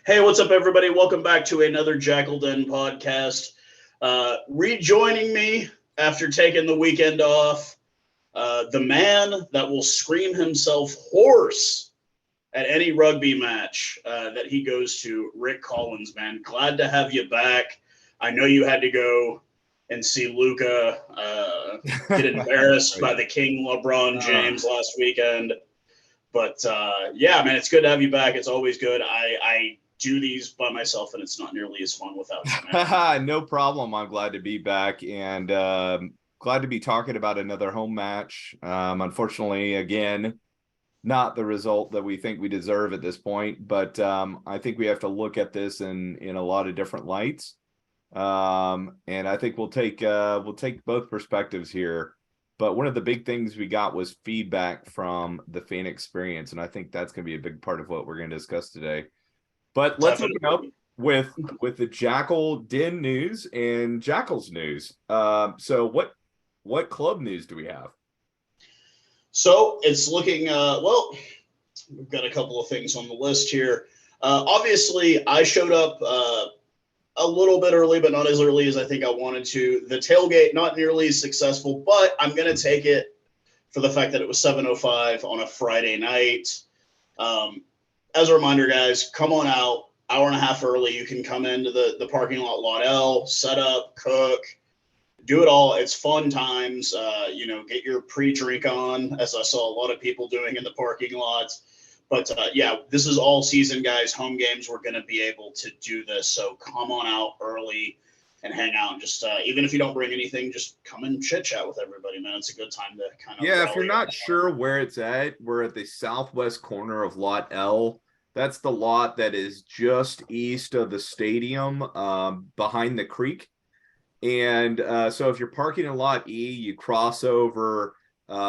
Hey, what's up, everybody? Welcome back to another Jakl podcast. Rejoining me after taking the weekend off, the man that will scream himself hoarse at any rugby match that he goes to, Rick Collins, man. Glad to have you back. I know you had to go and see Luca get embarrassed by the King LeBron James last weekend. But yeah, man, it's good to have you back. It's always good. I do these by myself, and it's not nearly as fun without you, man. No problem. I'm glad to be back and glad to be talking about another home match. Unfortunately, again, not the result that we think we deserve at this point, but I think we have to look at this in a lot of different lights. And I think we'll take both perspectives here. But one of the big things we got was feedback from the fan experience, and I think that's going to be a big part of what we're going to discuss today. But let's open up with the Jakl Den news and Jackals news. So what club news do we have? So it's looking well. We've got a couple of things on the list here. Obviously, I showed up a little bit early, but not as early as I think I wanted to. The tailgate not nearly as successful, but I'm going to take it for the fact that it was 7:05 on a Friday night. As a reminder, guys, come on out. Hour and a half early. You can come into the parking lot L, set up, cook, do it all. It's fun times. Get your pre-drink on, as I saw a lot of people doing in the parking lots. But yeah, this is all season, guys. Home games, we're going to be able to do this. So come on out early and hang out. And just even if you don't bring anything, just come and chit chat with everybody, man. It's a good time to kind of. Yeah, if you're not sure where it's at, we're at the southwest corner of Lot L. That's the lot that is just east of the stadium, behind the creek. And so if you're parking in Lot E, you cross over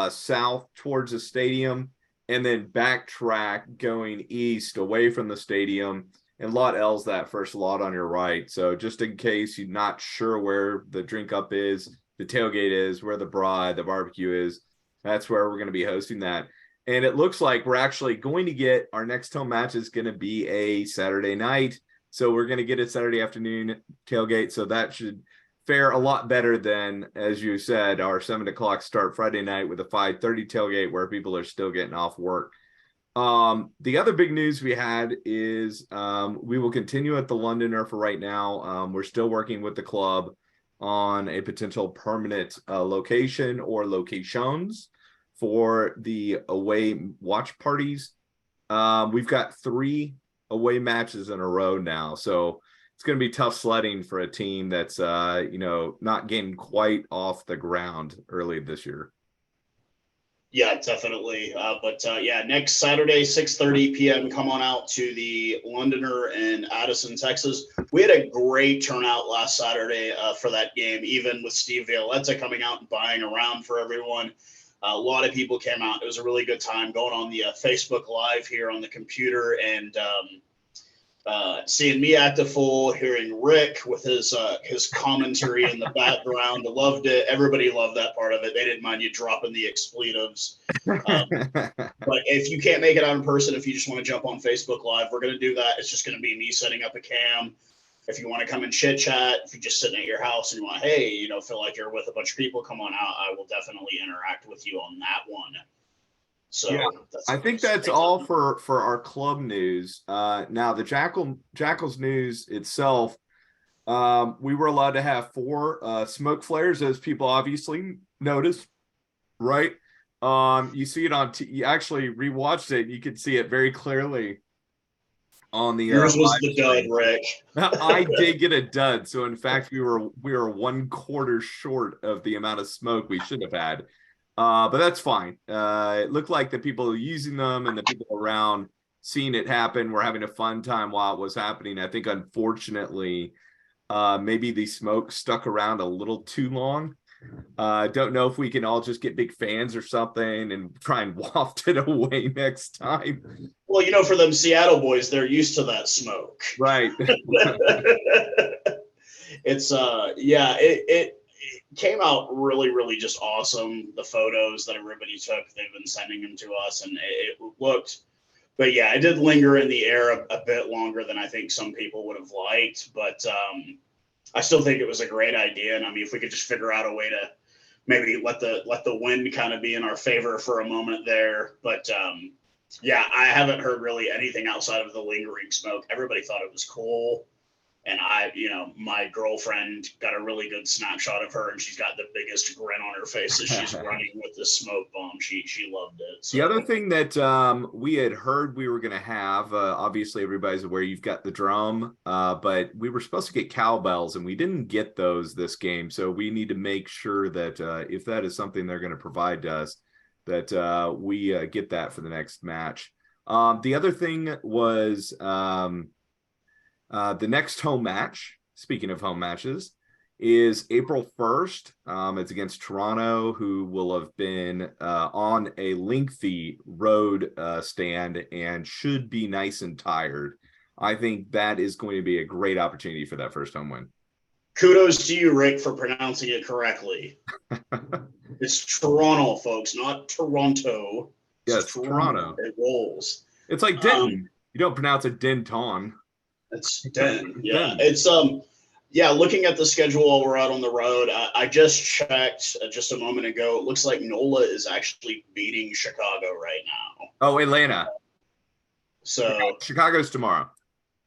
south towards the stadium and then backtrack going east away from the stadium. And Lot L's that first lot on your right. So just in case you're not sure where the drink up is, the tailgate is, where the barbecue is, that's where we're going to be hosting that. And it looks like we're actually going to get our next home match is going to be a Saturday night. So we're going to get a Saturday afternoon tailgate. So that should fare a lot better than, as you said, our 7:00 start Friday night with a 5:30 tailgate where people are still getting off work. The other big news we had is we will continue at the Londoner for right now. We're still working with the club on a potential permanent location or locations for the away watch parties. We've got 3 away matches in a row now, so it's going to be tough sledding for a team that's not getting quite off the ground early this year. Yeah, definitely. But yeah, next Saturday, 6:30 p.m. Come on out to the Londoner in Addison, Texas. We had a great turnout last Saturday for that game, even with Steve Violetta coming out and buying around for everyone. A lot of people came out. It was a really good time going on the Facebook Live here on the computer and seeing me act a fool, hearing Rick with his commentary in the background. I loved it. Everybody loved that part of it. They didn't mind you dropping the expletives. But if you can't make it out in person, if you just want to jump on Facebook Live, we're going to do that. It's just going to be me setting up a cam. If you want to come and chit chat, if you're just sitting at your house and you want, hey, feel like you're with a bunch of people, come on out. I will definitely interact with you on that one. So yeah, I think that's all for our club news. Now the Jackals news itself, we were allowed to have 4 smoke flares, as people obviously noticed, right? You see it you actually rewatched it. You could see it very clearly on the yours was live the dud, stream. Rick. I did get a dud, so in fact we were 1/4 short of the amount of smoke we should have had. But that's fine. It looked like the people using them and the people around seeing it happen were having a fun time while it was happening. I think, unfortunately, maybe the smoke stuck around a little too long. Don't know if we can all just get big fans or something and try and waft it away next time. Well, for them Seattle boys, they're used to that smoke. Right. It's it came out really, really just awesome. The photos that everybody took, they've been sending them to us, and it looked But yeah, it did linger in the air a bit longer than I think some people would have liked. But I still think it was a great idea. And I mean, if we could just figure out a way to maybe let the wind kind of be in our favor for a moment there. But yeah, I haven't heard really anything outside of the lingering smoke. Everybody thought it was cool. And my girlfriend got a really good snapshot of her, and she's got the biggest grin on her face as she's running with the smoke bomb. She loved it. So. The other thing that we had heard we were going to have, obviously everybody's aware you've got the drum, but we were supposed to get cowbells, and we didn't get those this game. So we need to make sure that if that is something they're going to provide to us, that we get that for the next match. The other thing was the next home match, speaking of home matches, is April 1st. It's against Toronto, who will have been on a lengthy road stand and should be nice and tired. I think that is going to be a great opportunity for that first home win. Kudos to you, Rick, for pronouncing it correctly. It's Toronto, folks, not Toronto. Yes, Toronto. It rolls. It's like Denton. You don't pronounce it Denton. It's Denton. Yeah, it's yeah. Looking at the schedule while we're out on the road, I just checked just a moment ago. It looks like NOLA is actually beating Chicago right now. Oh, Atlanta. So Chicago's tomorrow.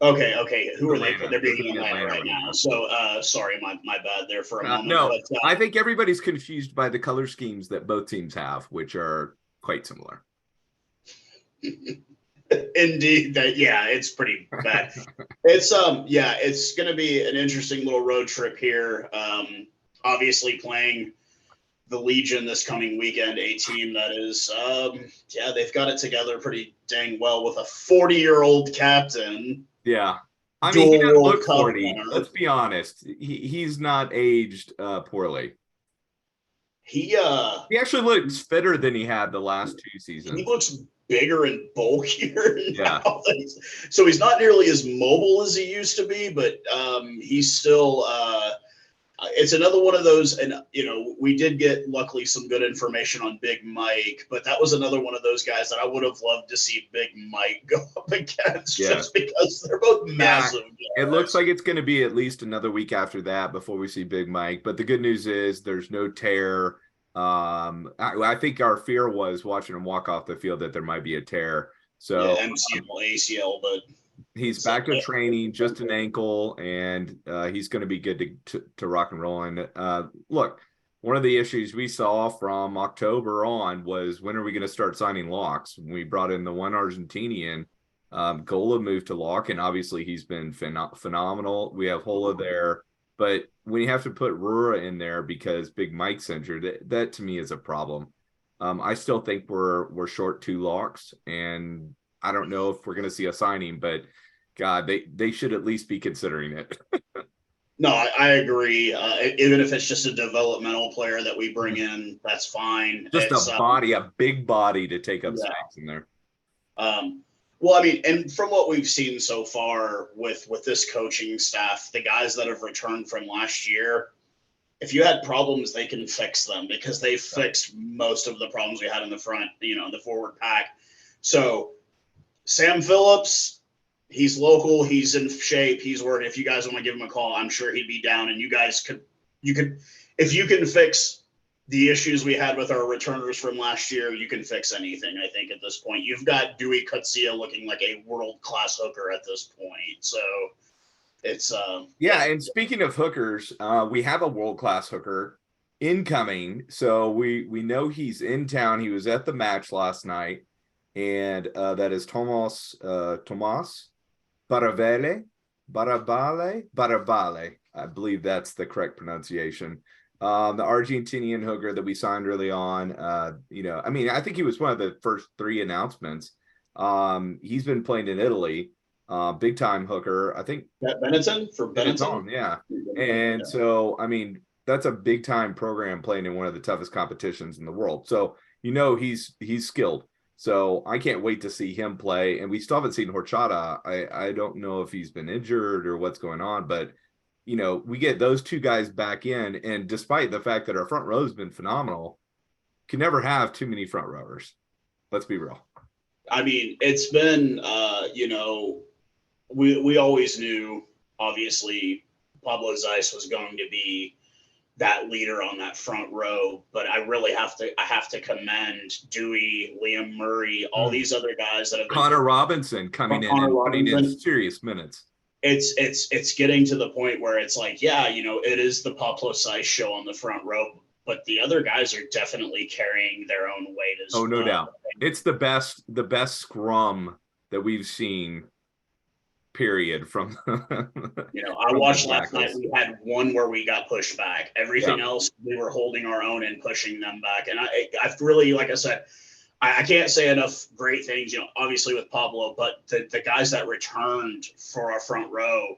Okay. Who are Atlanta. They're beating Atlanta right now. So sorry, my bad there for a moment. No, but, I think everybody's confused by the color schemes that both teams have, which are quite similar. Indeed, it's pretty bad. It's going to be an interesting little road trip here. Obviously playing the Legion this coming weekend, a team that is they've got it together pretty dang well with a 40-year-old captain. Yeah. I mean, he doesn't look 40. Winner. Let's be honest. He's not aged poorly. He actually looks fitter than he had the last 2 seasons. He looks bigger and bulkier now. Yeah. So he's not nearly as mobile as he used to be, but he's still it's another one of those, and we did get luckily some good information on Big Mike, but that was another one of those guys that I would have loved to see Big Mike go up against just because they're both massive. It looks like it's going to be at least another week after that before we see Big Mike, but the good news is there's no tear. I think our fear was watching him walk off the field that there might be a tear. So MCL, ACL, but he's back to training, just an ankle, and he's going to be good to rock and roll. And look, one of the issues we saw from October on was, when are we going to start signing locks? When we brought in the one Argentinian, Gola moved to lock, and obviously he's been phenomenal. We have Hola there. But when you have to put Rura in there because Big Mike's injured, that to me is a problem. I still think we're short 2 locks, and I don't know if we're going to see a signing, but God, they should at least be considering it. No, I agree. Even if it's just a developmental player that we bring in, that's fine. Just a big body to take up space in there. Well, I mean, and from what we've seen so far with this coaching staff, the guys that have returned from last year, if you had problems, they can fix them because they fixed most of the problems we had in the front, the forward pack. So Sam Phillips, he's local, he's in shape, he's working. If you guys want to give him a call, I'm sure he'd be down, and you could, if you can fix the issues we had with our returners from last year, you can fix anything, I think, at this point. You've got Dewey Kutsia looking like a world-class hooker at this point. So it's and speaking of hookers, we have a world-class hooker incoming. So we know he's in town. He was at the match last night, and that is Tomas Barabale. I believe that's the correct pronunciation. The Argentinian hooker that we signed early on, I think he was one of the first 3 announcements. He's been playing in Italy, big time hooker. I think Benetton. Yeah. And so, I mean, that's a big time program playing in one of the toughest competitions in the world. So, he's skilled. So I can't wait to see him play. And we still haven't seen Horchata. I don't know if he's been injured or what's going on, but we get those 2 guys back in, and despite the fact that our front row has been phenomenal, can never have too many front rowers. Let's be real. I mean, it's been, we always knew, obviously, Pablo Zeiss was going to be that leader on that front row, but I really have to commend Dewey, Liam Murray, all these other guys that have been Connor Robinson coming in Connor and putting in Robinson. serious minutes. It's getting to the point where it's like, yeah, it is the Pablo Zeiss show on the front row, but the other guys are definitely carrying their own weight as Oh, well. no doubt. It's the best scrum that we've seen, period, from I from the watched last night. Jackals. We had one where we got pushed back. Everything else, we were holding our own and pushing them back. And I've really, like I said, I can't say enough great things, obviously with Pablo, but the guys that returned for our front row,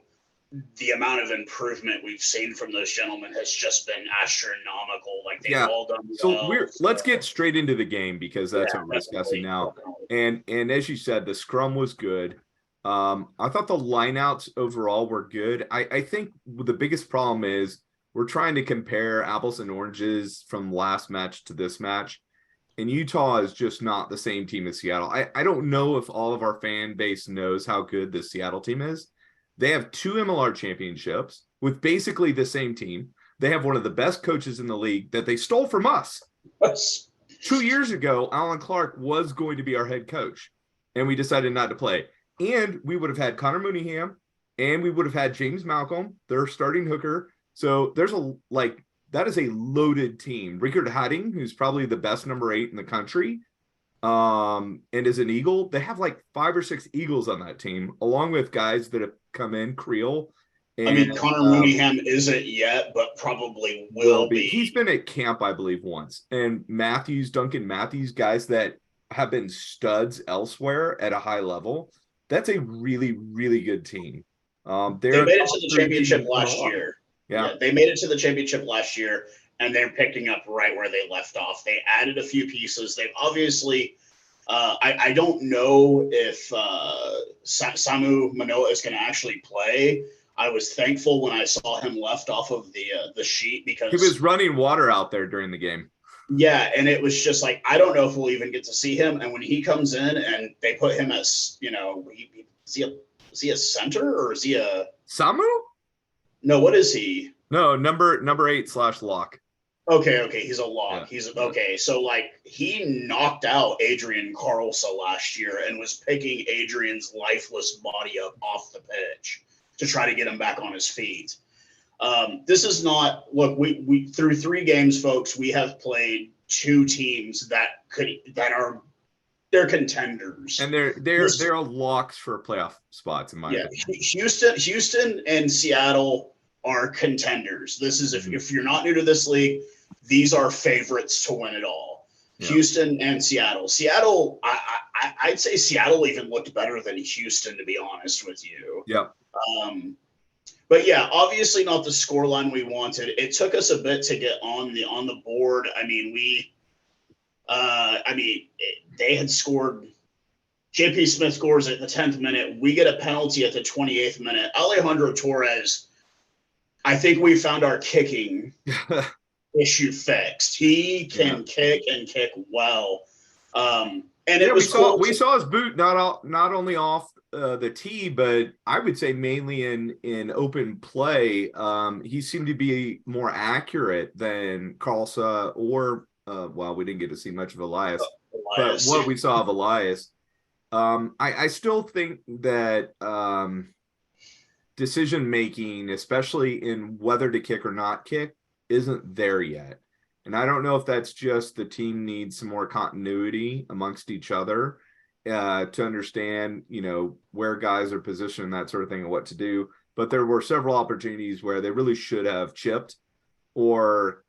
the amount of improvement we've seen from those gentlemen has just been astronomical. Like they've all done well. So let's get straight into the game, because that's what we're discussing now. And as you said, the scrum was good. I thought the lineouts overall were good. I think the biggest problem is we're trying to compare apples and oranges from last match to this match. And Utah is just not the same team as Seattle. I don't know if all of our fan base knows how good the Seattle team is. They have 2 MLR championships with basically the same team. They have one of the best coaches in the league that they stole from us. 2 years ago, Alan Clark was going to be our head coach, and we decided not to play. And we would have had Connor Mooneyham, and we would have had James Malcolm, their starting hooker. So there's that is a loaded team. Rickard Hadding, who's probably the best number 8 in the country, and is an Eagle. They have 5 or 6 Eagles on that team, along with guys that have come in, Creel. And, Connor Mooneyham isn't yet, but probably will be. He's been at camp, I believe, once. And Duncan Matthews, guys that have been studs elsewhere at a high level. That's a really, really good team. They made it to the championship last year. Yeah, they made it to the championship last year, and they're picking up right where they left off. They added a few pieces. They've obviously, I don't know if Samu Manoa is going to actually play. I was thankful when I saw him left off of the sheet, because he was running water out there during the game. Yeah, and it was just like, I don't know if we'll even get to see him. And when he comes in and they put him as, is he a center, or is he a Samu? No, what is he? No, number 8/lock. Okay, he's a lock. Yeah. He's okay. So he knocked out Adrian Carlsa last year and was picking Adrian's lifeless body up off the pitch to try to get him back on his feet. This is not, look, we through 3 games, folks, we have played 2 teams they're contenders, and they're locks for playoff spots in my opinion. Houston and Seattle are contenders. This is, if you're not new to this league, these are favorites to win it all. Yeah. Houston and Seattle. I'd say Seattle even looked better than Houston, to be honest with you. Yeah. But yeah, obviously not the scoreline we wanted. It took us a bit to get on the board. I mean, they had scored. JP Smith scores at the 10th minute. We get a penalty at the 28th minute. Alejandro Torres, I think we found our kicking issue fixed. He can kick and kick well. And we saw his boot not only off the tee, but I would say mainly in open play. He seemed to be more accurate than Carlsa or we didn't get to see much of Elias. But what we saw of Elias, I still think that decision making, especially in whether to kick or not kick, isn't there yet. And I don't know if that's just the team needs some more continuity amongst each other to understand, where guys are positioned and that sort of thing and what to do. But there were several opportunities where they really should have chipped or,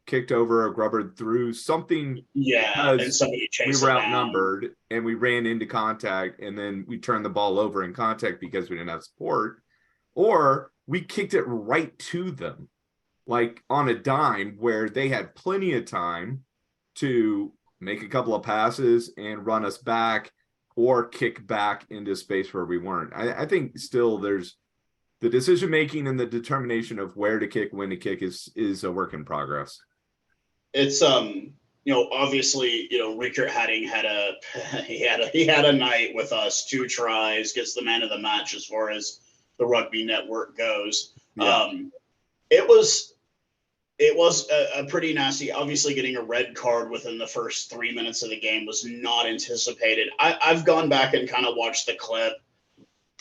kicked over or grubbered through something. Yeah, and somebody chased we were outnumbered and we ran into contact, and then we turned the ball over in contact because we didn't have support, or we kicked it right to them, on a dime where they had plenty of time to make a couple of passes and run us back or kick back into space where we weren't. I think still there's the decision making and the determination of where to kick, when to kick is a work in progress. It's Obviously, Rickert Hadding had he had a night with us, 2 tries, gets the man of the match as far as the rugby network goes. Yeah. It was a pretty nasty. Obviously, getting a red card within the first 3 minutes of the game was not anticipated. I've gone back and kind of watched the clip.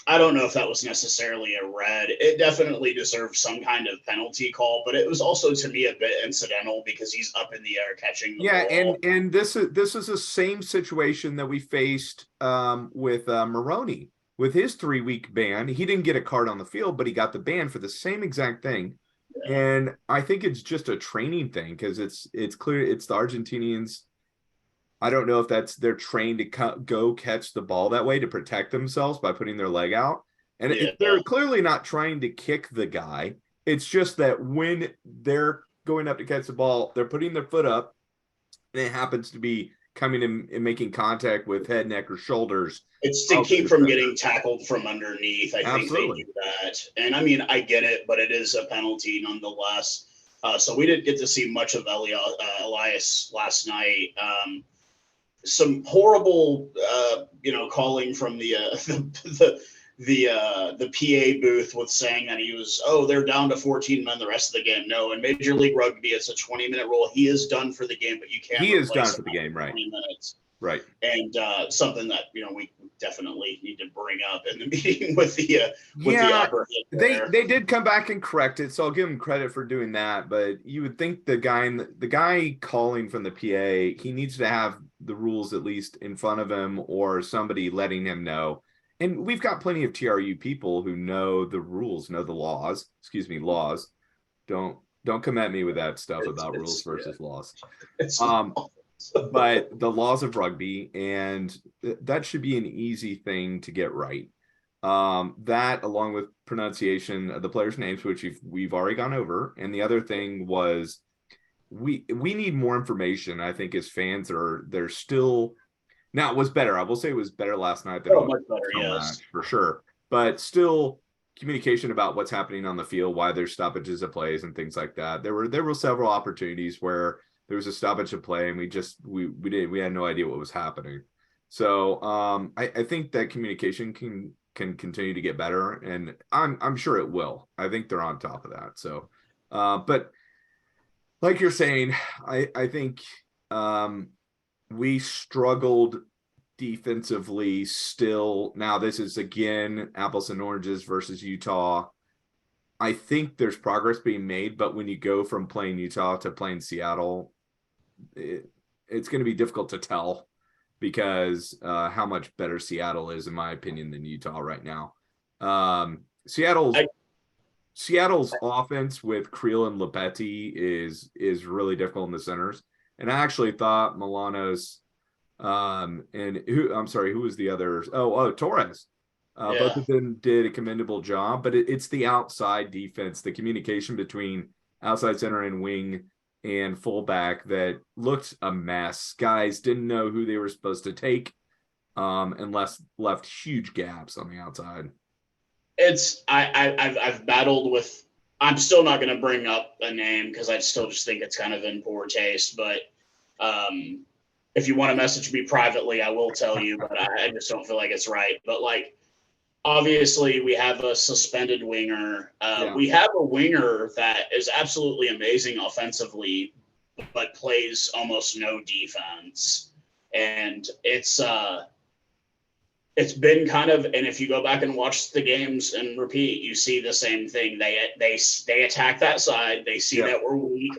I don't know if that was necessarily a red. It definitely deserved some kind of penalty call, but it was also, to me, a bit incidental because he's up in the air catching the ball. And this is the same situation that we faced with Maroney with his 3-week ban. He didn't get a card on the field, but he got the ban for the same exact thing. Yeah. And I think it's just a training thing because it's clear it's the Argentinians. I don't know if they're trained to go catch the ball that way to protect themselves by putting their leg out. And they're clearly not trying to kick the guy. It's just that when they're going up to catch the ball, they're putting their foot up, and it happens to be coming in and making contact with head, neck, or shoulders. It's to keep from getting tackled from underneath. I think they do that. And I mean, I get it, but it is a penalty nonetheless. So we didn't get to see much of Elias last night. Some horrible, calling from the PA booth with saying that he was, they're down to 14 men the rest of the game. No, in Major League Rugby, it's a 20-minute rule. He is done for the game, but you can't. He is done for the game, right? 20 minutes. Right. And something that we definitely need to bring up in the meeting with the upper hit. They did come back and correct it, so I'll give him credit for doing that. But you would think the guy calling from the PA, he needs to have the rules at least in front of him or somebody letting him know. And we've got plenty of TRU people who know the rules, know the laws. Excuse me, laws. Don't come at me with that stuff about rules versus laws. But the laws of rugby, and that should be an easy thing to get right. That, along with pronunciation of the players' names, which we've already gone over, and the other thing was we need more information. I think as fans they're still now. It was better. I will say it was better last night than much better, yes, for sure. But still, communication about what's happening on the field, why there's stoppages of plays and things like that. There were several opportunities where there was a stoppage of play and we had no idea what was happening. So I think that communication can continue to get better, and I'm sure it will. I think they're on top of that. So but like you're saying, I think we struggled defensively still. Now this is again apples and oranges versus Utah. I think there's progress being made, but when you go from playing Utah to playing Seattle, it's going to be difficult to tell because how much better Seattle is, in my opinion, than Utah right now. Seattle's offense with Creel and Lepetti is really difficult in the centers. And I actually thought Milano's who was the other? Torres. Both of them did a commendable job, but it's the outside defense, the communication between outside center and wing and fullback that looked a mess. Guys didn't know who they were supposed to take, and left huge gaps on the outside. I've battled with. I'm still not going to bring up a name because I still just think it's kind of in poor taste. But if you want to message me privately, I will tell you. But I just don't feel like it's right. But obviously, we have a suspended winger. We have a winger that is absolutely amazing offensively, but plays almost no defense. And it's been kind of, and if you go back and watch the games and repeat, you see the same thing. They attack that side. They see that we're weak,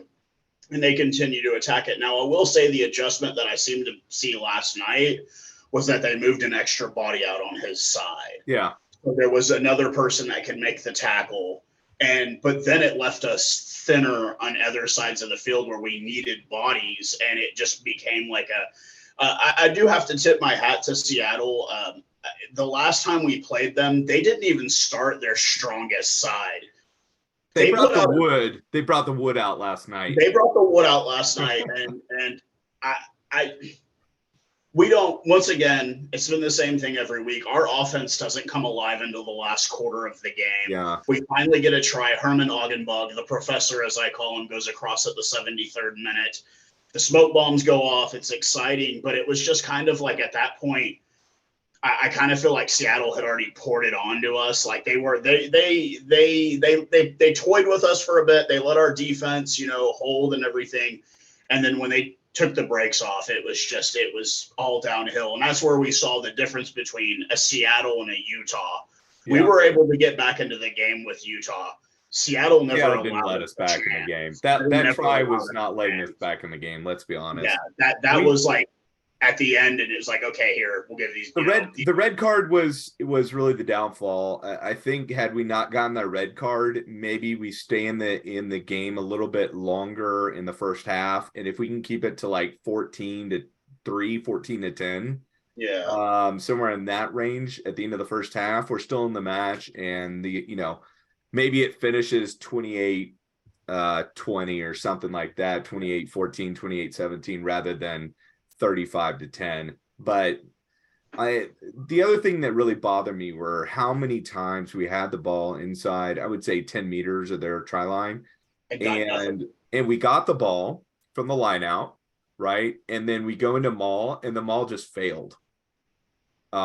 and they continue to attack it. Now, I will say the adjustment that I seemed to see last night was that they moved an extra body out on his side. Yeah. So there was another person that could make the tackle. But then it left us thinner on other sides of the field where we needed bodies. And it just became like I do have to tip my hat to Seattle. The last time we played them, they didn't even start their strongest side. They brought the wood. They brought the wood out last night. And we don't, once again, it's been the same thing every week. Our offense doesn't come alive until the last quarter of the game. Yeah. We finally get a try. Herman Augenbug, the professor, as I call him, goes across at the 73rd minute. the smoke bombs go off. It's exciting, but it was just kind of like at that point, I kind of feel like Seattle had already poured it onto us. Like they toyed with us for a bit. They let our defense, hold and everything. And then when they took the brakes off, it was all downhill. And that's where we saw the difference between a Seattle and a Utah. We were able to get back into the game with Utah. Seattle never didn't let us back in the game. That try was not letting us back in the game. Let's be honest. Yeah, that was like at the end, and it was like, okay, here, we'll give these. The red card was really the downfall. I think had we not gotten that red card, maybe we stay in the game a little bit longer in the first half, and if we can keep it to like 14-3, 14-10, somewhere in that range at the end of the first half, we're still in the match, and maybe it finishes 28-20 or something like that, 28-14, 28-17, rather than 35-10. But the other thing that really bothered me were how many times we had the ball inside, I would say 10 meters of their try line. And we got the ball from the line out, right? And then we go into maul, and the maul just failed.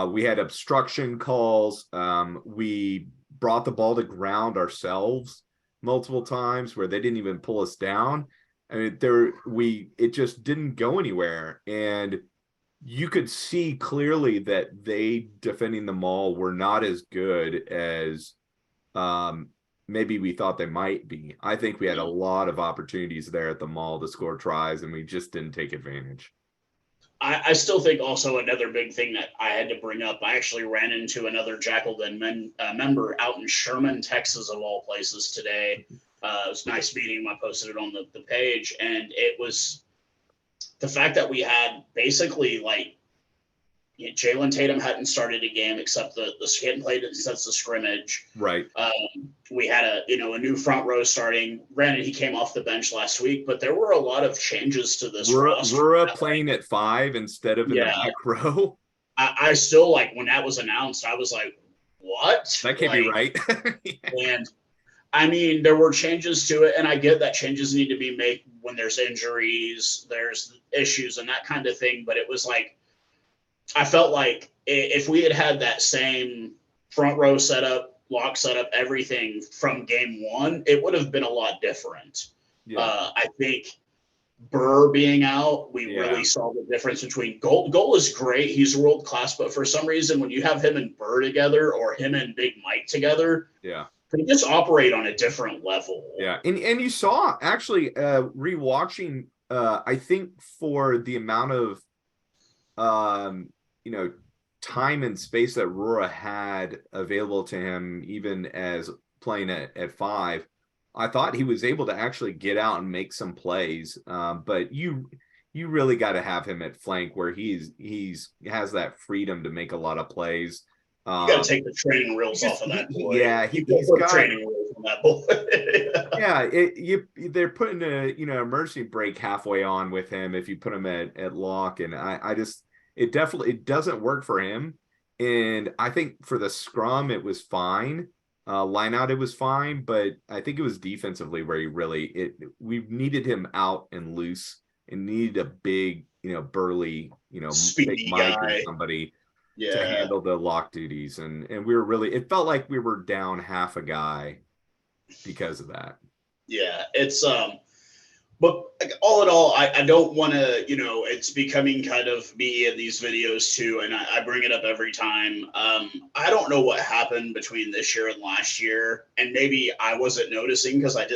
We had obstruction calls. We brought the ball to ground ourselves multiple times where they didn't even pull us down. I mean, it just didn't go anywhere. And you could see clearly that they defending the maul were not as good as maybe we thought they might be. I think we had a lot of opportunities there at the maul to score tries, and we just didn't take advantage. I still think also another big thing that I had to bring up, I actually ran into another Jakl member out in Sherman, Texas, of all places today. It was nice meeting him. I posted it on the page, and it was the fact that we had basically Jalen Tatum hadn't started a game except he hadn't played it since the scrimmage. Right. We had a new front row starting. Granted, he came off the bench last week, but there were a lot of changes to this roster. Rura playing at 5 instead of in the back row. I still, when that was announced, I was like, what? That can't be right. And I mean, there were changes to it, and I get that changes need to be made when there's injuries, there's issues and that kind of thing. But it was I felt like if we had that same front row setup, lock setup, everything from game one, it would have been a lot different. Yeah. I think Burr being out, we really saw the difference between Goal is great. He's world class, but for some reason, when you have him and Burr together or him and Big Mike together, they just operate on a different level. Yeah. And you saw actually rewatching, I think for the amount of, time and space that Rura had available to him, even as playing at 5, I thought he was able to actually get out and make some plays. But you really got to have him at flank where he has that freedom to make a lot of plays. You got to take the training wheels off of that boy. Yeah, he's got training wheels on that boy. Yeah, they're putting a emergency brake halfway on with him if you put him at lock, and it definitely doesn't work for him. And I think for the scrum it was fine. Line out it was fine, but I think it was defensively where we needed him out and loose and needed a big, burly, speedy big Mike guy or somebody to handle the lock duties. And we were it felt like we were down half a guy because of that. Yeah, it's but all in all, I don't want to, it's becoming kind of me in these videos too, and I bring it up every time. I don't know what happened between this year and last year, and maybe I wasn't noticing because I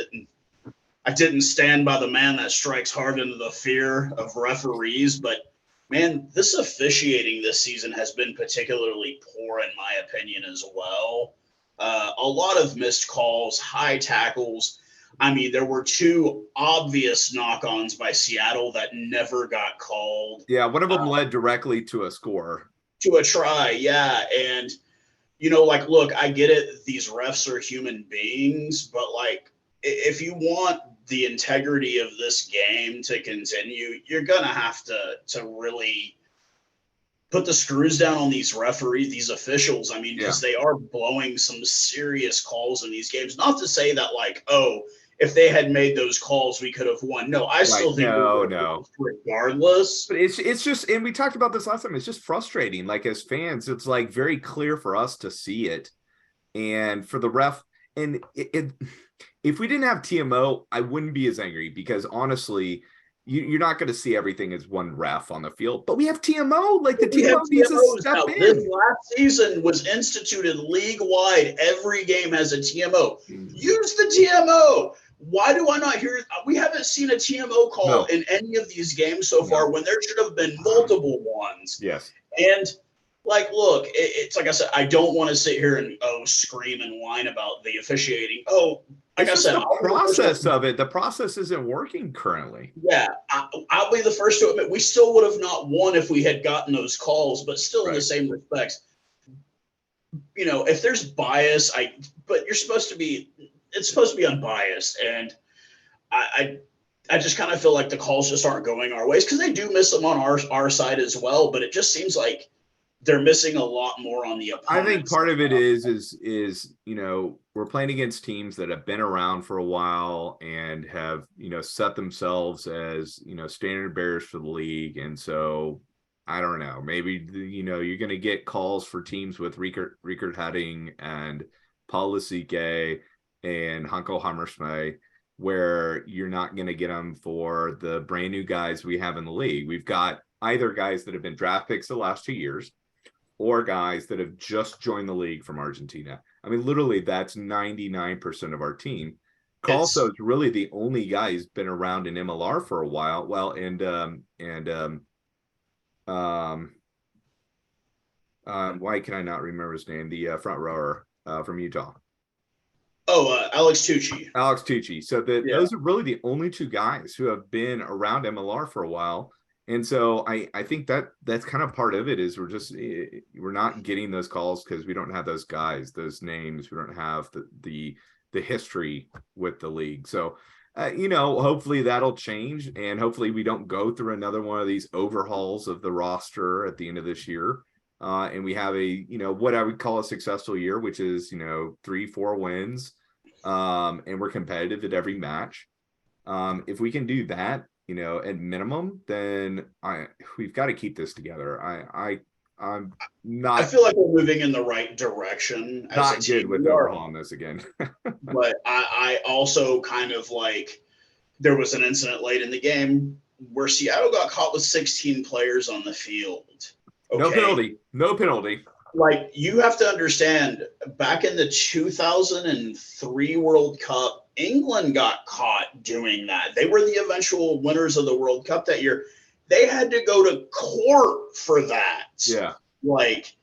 didn't stand by the man that strikes hard into the fear of referees, but man, this officiating this season has been particularly poor in my opinion as well. A lot of missed calls, high tackles. I mean, there were 2 obvious knock-ons by Seattle that never got called. Yeah, one of them led directly to a score. To a try, yeah. And, look, I get it. These refs are human beings, but, if you want the integrity of this game to continue, you're going to have to really put the screws down on these referees, these officials. I mean, because they are blowing some serious calls in these games. Not to say that, if they had made those calls, we could have won. No, I still think no. Regardless. But it's just, and we talked about this last time, it's just frustrating. Like as fans, it's like very clear for us to see it. And for the ref, and if we didn't have TMO, I wouldn't be as angry because honestly, you're not going to see everything as one ref on the field. But we have TMO, like the TMO needs to step in. This last season was instituted league-wide. Every game has a TMO. Use the TMO. Why do I not hear? We haven't seen a TMO call in any of these games so far when there should have been multiple ones. Yes. And like, look, it's like I said, I don't want to sit here and scream and whine about the officiating. Like I said, the process of it. The process isn't working currently. Yeah, I'll be the first to admit we still would have not won if we had gotten those calls, but still in the same respects. You know, if there's bias, but you're supposed to be. It's supposed to be unbiased, and I just kind of feel like the calls just aren't going our ways because they do miss them on our side as well. But it just seems like they're missing a lot more on the opponents. I think part of it is you know, we're playing against teams that have been around for a while and have, you know, set themselves as, you know, standard bearers for the league. And so I don't know, maybe, you know, you're going to get calls for teams with Riekert Heading and Paul Lasike and Hanko Hammersmith, where you're not going to get them for the brand new guys we have in the league. We've got either guys that have been draft picks the last 2 years or guys that have just joined the league from Argentina. I mean, literally, that's 99% of our team. Calso is really the only guy who's been around in MLR for a while. Well, why can I not remember his name? The front rower from Utah. Alex Tucci. Alex Tucci. So those are really the only two guys who have been around MLR for a while. And so I think that's kind of part of it is we're not getting those calls because we don't have those guys, those names. We don't have the history with the league. So, you know, hopefully that'll change, and hopefully we don't go through another one of these overhauls of the roster at the end of this year. And we have a, you know, what I would call a successful year, which is, you know, 3-4 wins. And we're competitive at every match. If we can do that, you know, at minimum, then we've got to keep this together. I'm not. I feel like we're moving in the right direction. Not good with overhauling this again. But I also kind of like there was an incident late in the game where Seattle got caught with 16 players on the field. Okay? No penalty. Like, you have to understand, back in the 2003 World Cup, England got caught doing that. They were the eventual winners of the World Cup that year. They had to go to court for that. Yeah. Like,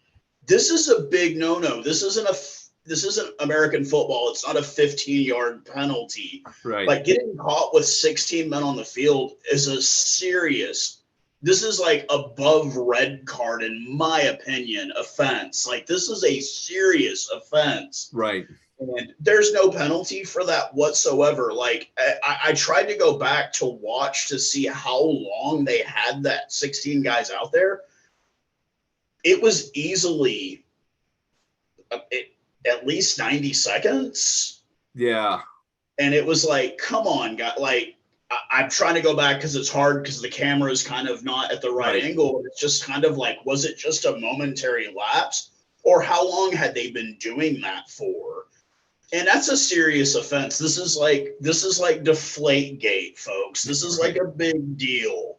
this is a big no-no. This isn't American football. It's not a 15-yard penalty. Right. Like, getting caught with 16 men on the field is a serious. This is like above red card, in my opinion, offense. Like, this is a serious offense. Right. And there's no penalty for that whatsoever. Like, I tried to go back to watch to see how long they had that 16 guys out there. It was easily at least 90 seconds. Yeah. And it was like, come on, guys. Like, I'm trying to go back because it's hard because the camera is kind of not at the right angle. It's just kind of like, was it just a momentary lapse? Or how long had they been doing that for? And that's a serious offense. This is like Deflategate, folks. This is like a big deal.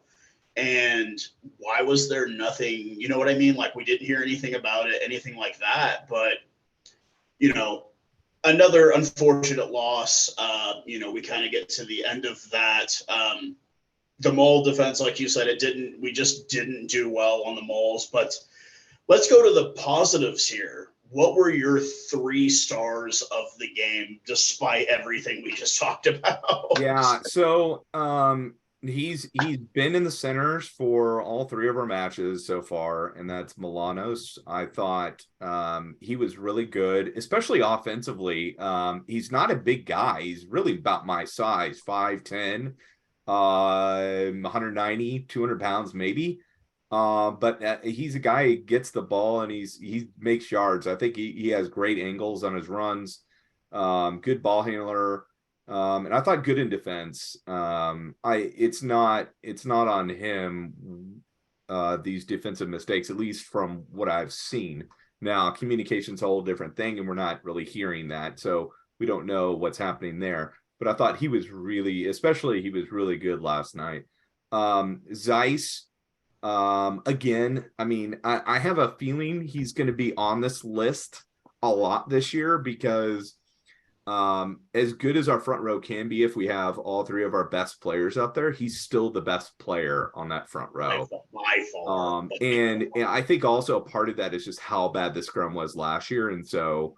And why was there nothing, you know what I mean? Like, we didn't hear anything about it, anything like that. But, you know, another unfortunate loss. You know, we kind of get to the end of that. The Mole defense, like you said, we just didn't do well on the Moles. But let's go to the positives here. What were your 3 stars of the game, despite everything we just talked about? Yeah. So he's been in the centers for all 3 of our matches so far, and that's Milanos. I thought he was really good, especially offensively. He's not a big guy. He's really about my size, 5'10", 190, 200 pounds maybe. But he's a guy who gets the ball and he makes yards. I think he has great angles on his runs. Good ball handler. And I thought good in defense. It's not on him, these defensive mistakes, at least from what I've seen. Now, communication's a whole different thing, and we're not really hearing that, so we don't know what's happening there. But I thought he was really good last night. Zeiss, again, I mean, I have a feeling he's going to be on this list a lot this year because as good as our front row can be, if we have all three of our best players out there, he's still the best player on that front row. By far. And I think also a part of that is just how bad the scrum was last year. And so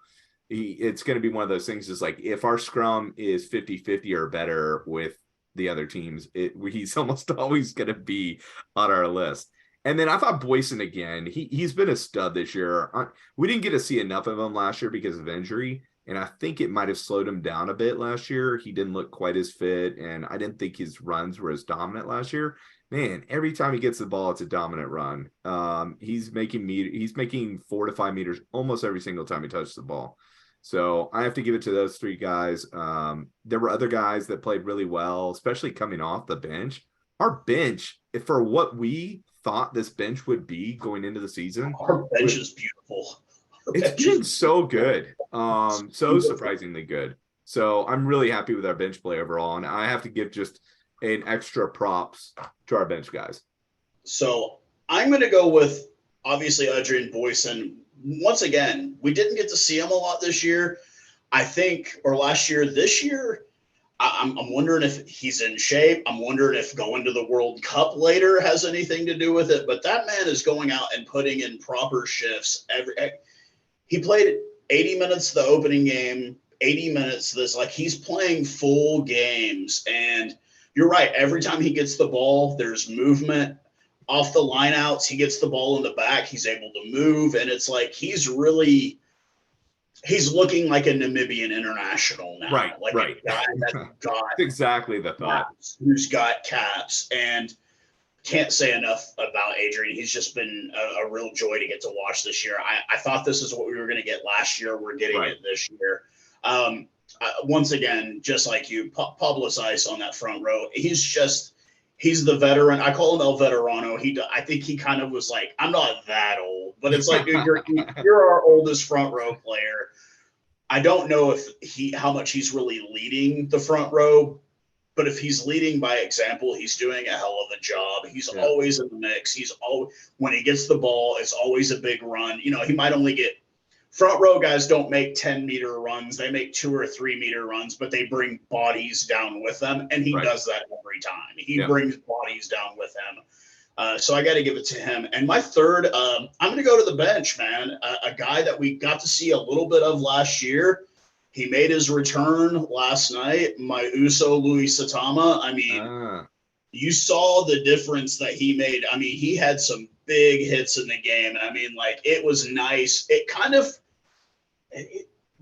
it's going to be one of those things is like, if our scrum is 50-50 or better with the other teams, he's almost always going to be on our list. And then I thought Boyson again, he's been a stud this year. We didn't get to see enough of him last year because of injury. And I think it might have slowed him down a bit last year. He didn't look quite as fit, and I didn't think his runs were as dominant last year. Man, every time he gets the ball, it's a dominant run. He's making 4 to 5 meters almost every single time he touches the ball. So I have to give it to those three guys. There were other guys that played really well, especially coming off the bench. Our bench, for what we thought this bench would be going into the season, our bench is beautiful. It's been so good. So surprisingly good. So I'm really happy with our bench play overall. And I have to give just an extra props to our bench guys. So I'm going to go with, obviously, Adrian Boyson. Once again, we didn't get to see him a lot this year. I think, or last year, this year, I'm wondering if he's in shape. I'm wondering if going to the World Cup later has anything to do with it. But that man is going out and putting in proper shifts. He played 80 minutes the opening game, 80 minutes this. Like, he's playing full games. And you're right. Every time he gets the ball, there's movement. Off the lineouts, he gets the ball in the back. He's able to move. And it's like he's looking like a Namibian international now. Right, like right. A guy that's got exactly the thought. Who's got caps. And can't say enough about Adrian. He's just been a real joy to get to watch this year. I thought this is what we were going to get last year. We're getting it this year. Once again, just like you, Pablo Zeiss on that front row. He's the veteran. I call him El Veterano. I think he kind of was like, I'm not that old, but it's like, dude, you're our oldest front row player. I don't know how much he's really leading the front row, but if he's leading by example, he's doing a hell of a job. He's always in the mix. When he gets the ball, it's always a big run. You know, he might only get front row guys don't make 10-meter runs. They make 2 or 3 meter runs, but they bring bodies down with them. And he does that every time. He brings bodies down with him. So I got to give it to him. And my third, I'm going to go to the bench, man. A guy that we got to see a little bit of last year. He made his return last night, my Uso Louis Satama. I mean, you saw the difference that he made. I mean, he had some big hits in the game. I mean, like, it was nice.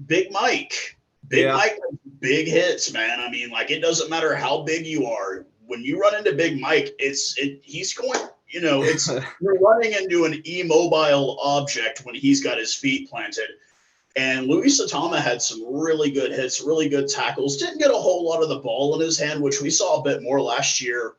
Big Mike, big hits, man. I mean, like, it doesn't matter how big you are. When you run into Big Mike, he's going, you know, you're running into an immobile object when he's got his feet planted. And Louis Satama had some really good hits, really good tackles. Didn't get a whole lot of the ball in his hand, which we saw a bit more last year.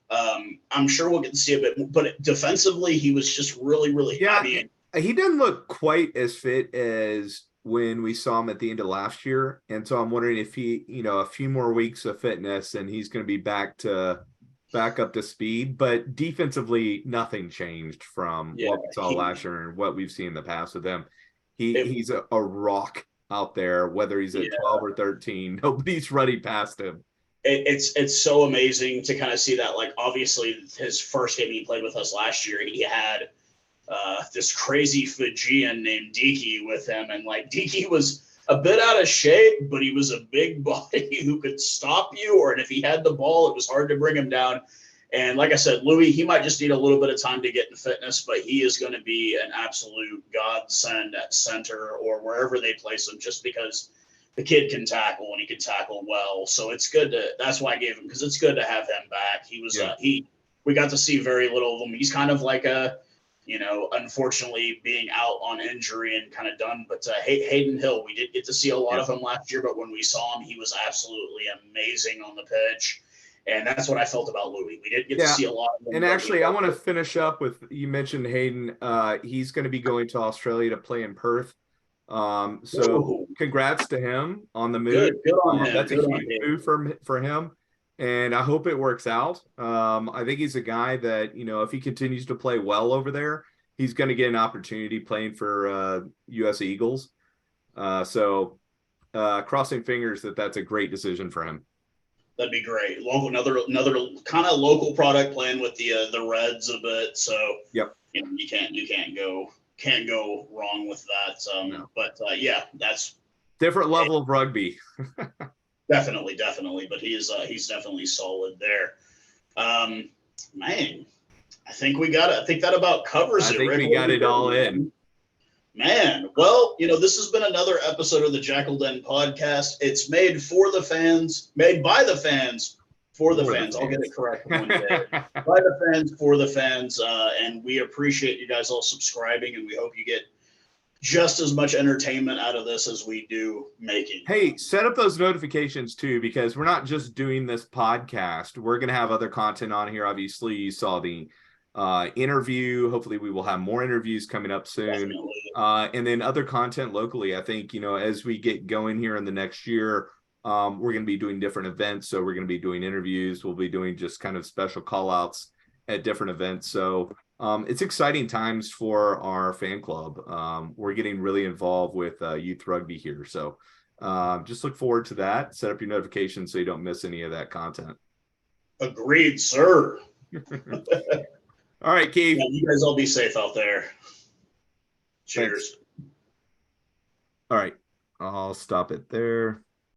I'm sure we'll get to see a bit, but defensively, he was just really, really happy. He didn't look quite as fit as when we saw him at the end of last year. And so I'm wondering if he, you know, a few more weeks of fitness and he's going to be back up to speed. But defensively, nothing changed from what we saw last year and what we've seen in the past with him. He's a rock out there, whether he's at 12 or 13. Nobody's running past him. It's so amazing to kind of see that. Like, obviously, his first game he played with us last year, he had this crazy Fijian named Diki with him. And, like, Diki was a bit out of shape, but he was a big body who could stop you. And if he had the ball, it was hard to bring him down. And like I said, Louis, he might just need a little bit of time to get in fitness, but he is going to be an absolute godsend at center or wherever they place him, just because the kid can tackle and he can tackle well. So it's good that's why I gave him, because it's good to have him back. He was, we got to see very little of him. He's kind of like unfortunately being out on injury and kind of done. But Hayden Hill, we did get to see a lot of him last year, but when we saw him, he was absolutely amazing on the pitch. And that's what I felt about Louis. We didn't get to see a lot of him. And actually, I want to finish up with, you mentioned Hayden. He's going to be going to Australia to play in Perth. So congrats to him on the move. Good on him. That's a huge move for him. And I hope it works out. I think he's a guy that, if he continues to play well over there, he's going to get an opportunity playing for US Eagles. So crossing fingers that's a great decision for him. That'd be great. Another kind of local product playing with the Reds a bit. So yep. You can't go wrong with that. No. But that's different level of rugby. Definitely. But he's definitely solid there. Man, I think that about covers it. I think we got it all in. Man, well, this has been another episode of the Jackal Den podcast. It's made for the fans, made by the fans, for the fans. I'll get it correct one day. By the fans, for the fans. And we appreciate you guys all subscribing, and we hope you get just as much entertainment out of this as we do making. Hey, set up those notifications too, because we're not just doing this podcast. We're going to have other content on here. Obviously, you saw the interview. Hopefully we will have more interviews coming up soon. And then other content locally. I think, as we get going here in the next year, we're going to be doing different events. So we're going to be doing interviews. We'll be doing just kind of special call outs at different events. So it's exciting times for our fan club. We're getting really involved with youth rugby here. So just look forward to that. Set up your notifications so you don't miss any of that content. Agreed, sir. All right, Keith. You guys all be safe out there. Cheers. Thanks. All right. I'll stop it there.